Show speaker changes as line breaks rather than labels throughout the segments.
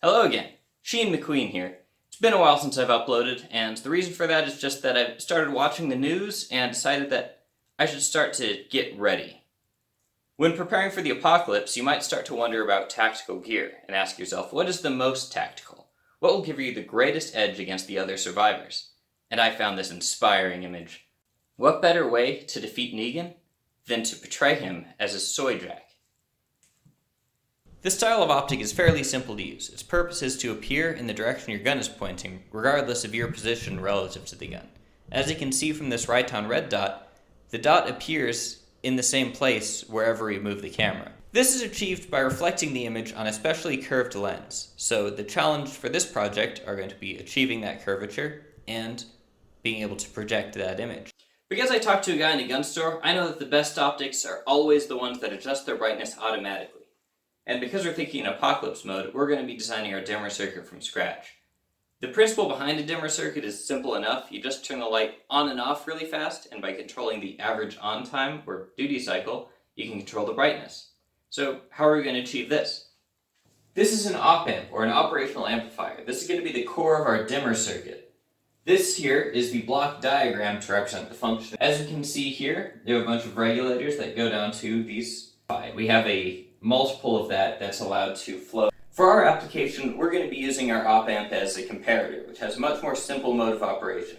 Hello again, Sheen McQueen here. It's been a while since I've uploaded, and the reason for that is just that I've started watching the news and decided that I should start to get ready. When preparing for the apocalypse, you might start to wonder about tactical gear and ask yourself, what is the most tactical? What will give you the greatest edge against the other survivors? And I found this inspiring image. What better way to defeat Negan than to portray him as a soy jack? This style of optic is fairly simple to use. Its purpose is to appear in the direction your gun is pointing, regardless of your position relative to the gun. As you can see from this right-on red dot, the dot appears in the same place wherever we move the camera. This is achieved by reflecting the image on a specially curved lens. So the challenge for this project are going to be achieving that curvature and being able to project that image. Because I talked to a guy in a gun store, I know that the best optics are always the ones that adjust their brightness automatically. And because we're thinking in apocalypse mode, we're going to be designing our dimmer circuit from scratch. The principle behind a dimmer circuit is simple enough. You just turn the light on and off really fast, and by controlling the average on time, or duty cycle, you can control the brightness. So how are we going to achieve this? This is an op-amp, or an operational amplifier. This is going to be the core of our dimmer circuit. This here is the block diagram to represent the function. As you can see here, there are a bunch of regulators that go down to these. We have a multiple of that's allowed to flow. For our application, we're going to be using our op-amp as a comparator, which has a much more simple mode of operation.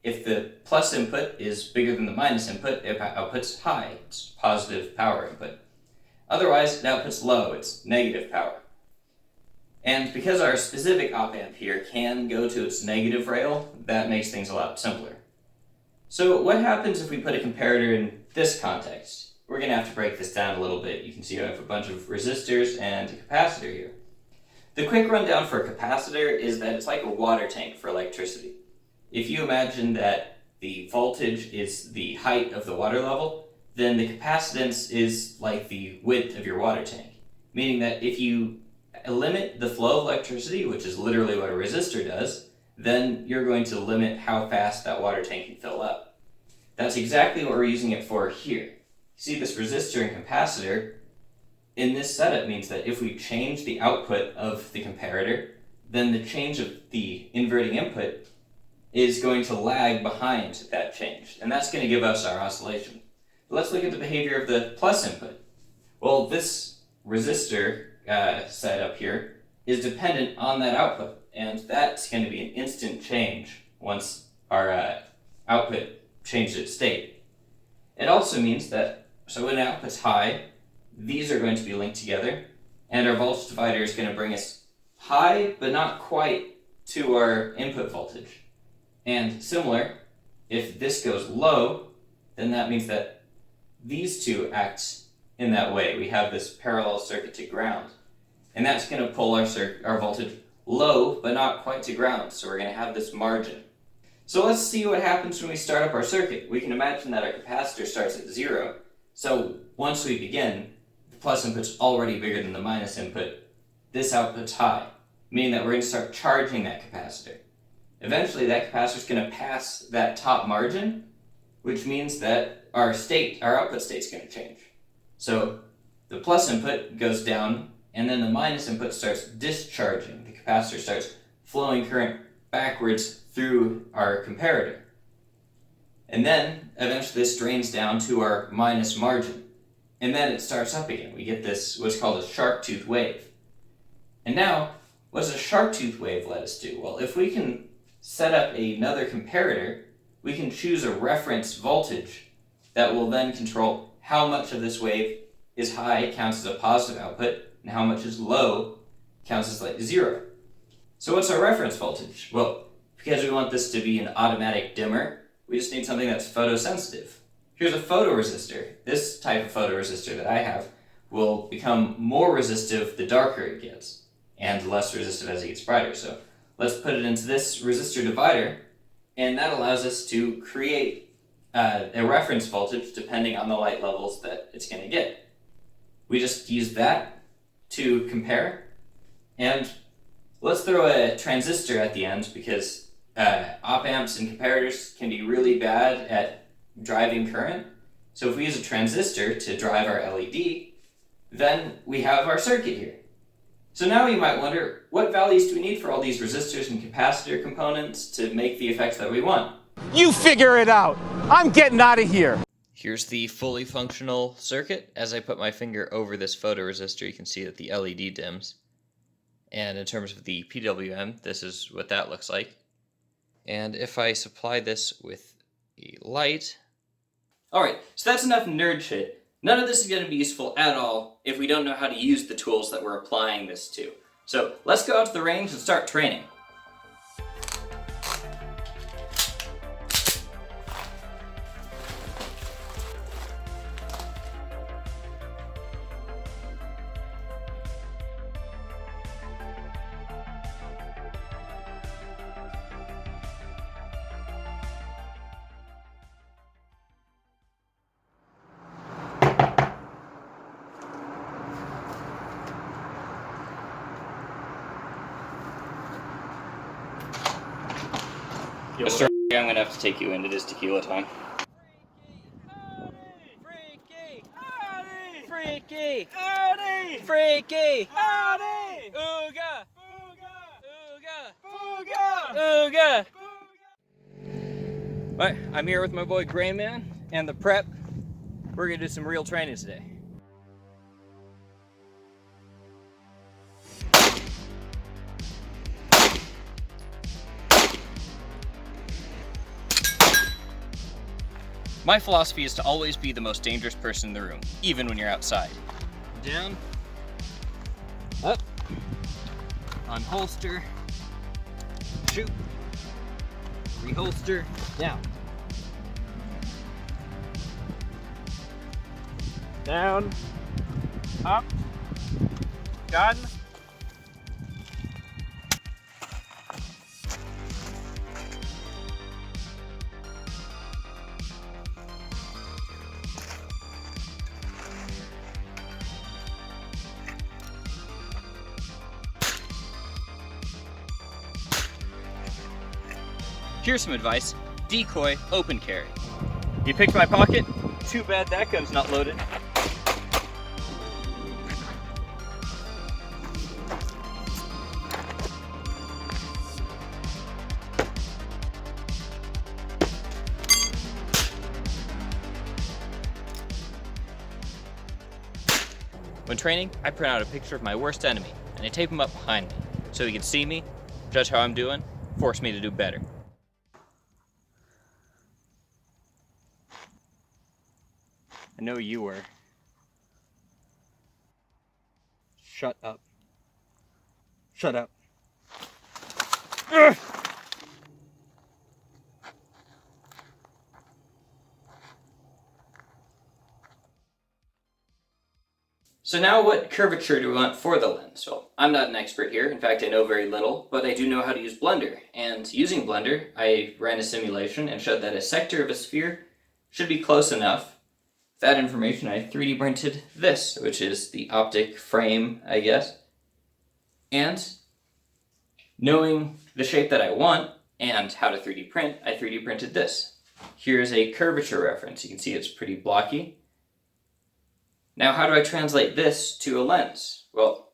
If the plus input is bigger than the minus input, it outputs high, it's positive power input. Otherwise, it outputs low, it's negative power. And because our specific op-amp here can go to its negative rail, that makes things a lot simpler. So what happens if we put a comparator in this context? We're going to have to break this down a little bit. You can see I have a bunch of resistors and a capacitor here. The quick rundown for a capacitor is that it's like a water tank for electricity. If you imagine that the voltage is the height of the water level, then the capacitance is like the width of your water tank. Meaning that if you limit the flow of electricity, which is literally what a resistor does, then you're going to limit how fast that water tank can fill up. That's exactly what we're using it for here. See this resistor and capacitor in this setup means that if we change the output of the comparator, then the change of the inverting input is going to lag behind that change, and that's going to give us our oscillation. But let's look at the behavior of the plus input. Well, this resistor setup here is dependent on that output, and that's going to be an instant change once our output changed its state. It also means that so when output's high, these are going to be linked together, and our voltage divider is going to bring us high, but not quite to our input voltage. And similar, if this goes low, then that means that these two act in that way. We have this parallel circuit to ground, and that's going to pull our voltage low, but not quite to ground, so we're going to have this margin. So let's see what happens when we start up our circuit. We can imagine that our capacitor starts at 0. So once we begin, the plus input's already bigger than the minus input. This output's high, meaning that we're going to start charging that capacitor. Eventually, that capacitor's going to pass that top margin, which means that our output state's going to change. So the plus input goes down, and then the minus input starts discharging. The capacitor starts flowing current backwards through our comparator. And then, eventually, this drains down to our minus margin. And then it starts up again. We get this, what's called a shark tooth wave. And now, what does a shark tooth wave let us do? Well, if we can set up another comparator, we can choose a reference voltage that will then control how much of this wave is high, counts as a positive output, and how much is low, counts as like 0. So what's our reference voltage? Well, because we want this to be an automatic dimmer, we just need something that's photosensitive. Here's a photoresistor. This type of photoresistor that I have will become more resistive the darker it gets, and less resistive as it gets brighter. So let's put it into this resistor divider, and that allows us to create a reference voltage depending on the light levels that it's going to get. We just use that to compare, and let's throw a transistor at the end because op-amps and comparators can be really bad at driving current. So if we use a transistor to drive our LED, then we have our circuit here. So now you might wonder, what values do we need for all these resistors and capacitor components to make the effects that we want?
You figure it out. I'm getting out of here.
Here's the fully functional circuit. As I put my finger over this photoresistor, you can see that the LED dims. And in terms of the PWM, this is what that looks like. And if I supply this with a light... Alright, so that's enough nerd shit. None of this is going to be useful at all if we don't know how to use the tools that we're applying this to. So let's go out to the range and start training. Mr. I'm gonna have to take you in. It is tequila time.
Freaky! Howdy! Freaky! Howdy! Freaky! Howdy! Ooga! Ooga! Ooga! Ooga! Alright, I'm here with my boy Gray Man and the prep. We're gonna do some real training today. My philosophy is to always be the most dangerous person in the room, even when you're outside. Down, up, unholster, shoot, reholster, down. Down, up, done. Here's some advice. Decoy, open carry. You picked my pocket? Too bad that gun's not loaded. When training, I print out a picture of my worst enemy, and I tape him up behind me, so he can see me, judge how I'm doing, force me to do better. I know you were. Shut up. Shut up. Ugh!
So now what curvature do we want for the lens? Well, I'm not an expert here. In fact, I know very little, but I do know how to use Blender. And using Blender, I ran a simulation and showed that a sector of a sphere should be close enough. With that information, I 3D printed this, which is the Optic frame, I guess. And knowing the shape that I want and how to 3D print, I 3D printed this. Here's a curvature reference. You can see it's pretty blocky. Now, how do I translate this to a lens? Well,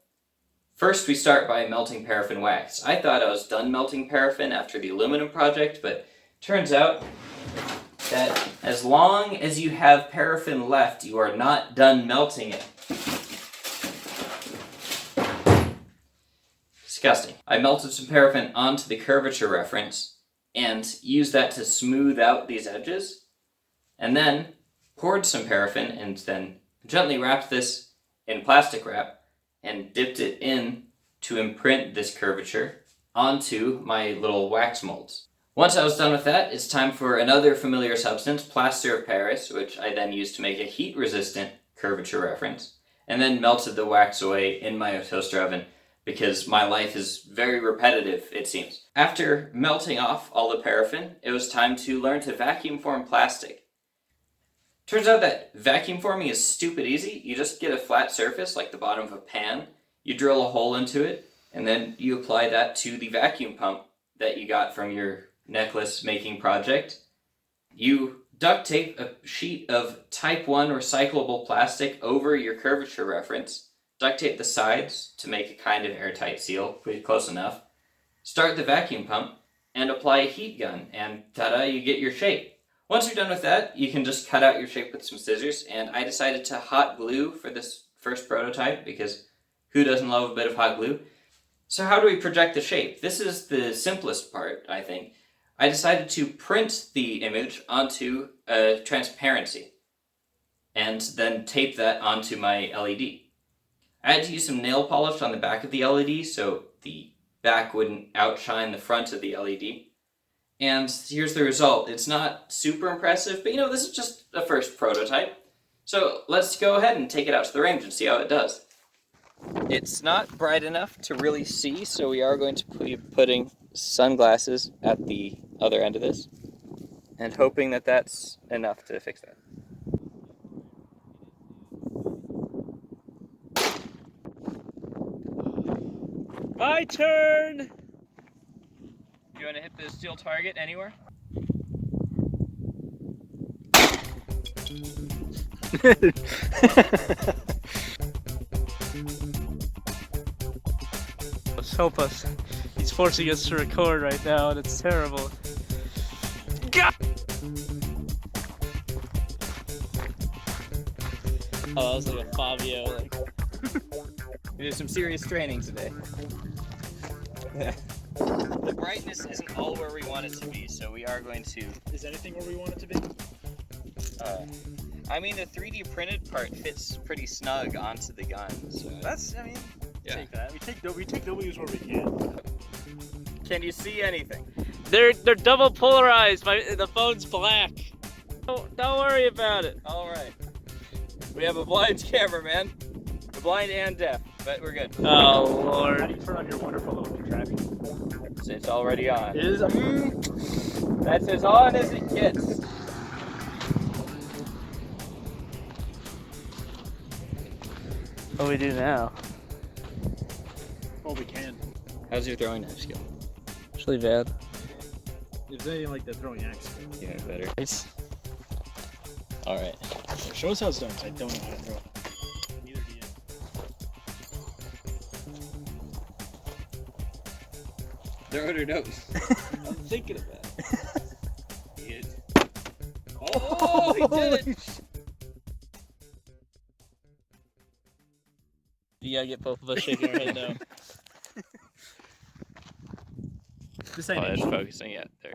first we start by melting paraffin wax. I thought I was done melting paraffin after the aluminum project, but turns out that as long as you have paraffin left, you are not done melting it. Disgusting. I melted some paraffin onto the curvature reference and used that to smooth out these edges, and then poured some paraffin and then gently wrapped this in plastic wrap and dipped it in to imprint this curvature onto my little wax molds. Once I was done with that, it's time for another familiar substance, plaster of Paris, which I then used to make a heat-resistant curvature reference, and then melted the wax away in my toaster oven because my life is very repetitive, it seems. After melting off all the paraffin, it was time to learn to vacuum form plastic. Turns out that vacuum forming is stupid easy. You just get a flat surface like the bottom of a pan, you drill a hole into it, and then you apply that to the vacuum pump that you got from your necklace making project. You duct tape a sheet of type 1 recyclable plastic over your curvature reference, duct tape the sides to make a kind of airtight seal, pretty close enough. Start the vacuum pump, and apply a heat gun, and ta-da, you get your shape. Once you're done with that, you can just cut out your shape with some scissors, and I decided to hot glue for this first prototype, because who doesn't love a bit of hot glue? So how do we project the shape? This is the simplest part, I think. I decided to print the image onto a transparency, and then tape that onto my LED. I had to use some nail polish on the back of the LED so the back wouldn't outshine the front of the LED. And here's the result. It's not super impressive, but this is just a first prototype. So let's go ahead and take it out to the range and see how it does. It's not bright enough to really see, so we are going to be putting sunglasses at the other end of this, and hoping that that's enough to fix that.
My turn! You want to hit the steel target anywhere?
Help us. He's forcing us to record right now, and it's terrible. God! Oh, that was like a Fabio.
We did some serious training today. The brightness isn't all where we want it to be, so we are going to...
Is anything where we want it to be?
I mean, the 3D printed part fits pretty snug onto the gun, so...
Yeah. Take that. We take W's where we can.
Can you see anything?
They're double polarized. The phone's black. Don't worry about it.
All right. We have a blind cameraman. We're blind and deaf, but we're good.
Oh,
How do
Lord.
you turn on your wonderful little contraption?
It's already on.
It is.
That's as on as it gets.
What do we do now?
Well, we can.
How's your throwing knife skill?
Actually bad.
If it's anything like the throwing axe.
Yeah, better.
Nice.
All right.
Show us how it's done, 'cause I don't know how to throw it. Neither do you.
Throw it or don't.
I'm thinking of that.
Oh, he did it!
You gotta get both of us shaking our head now.
This
Oh,
ain't
it's
it.
focusing. Yeah, there.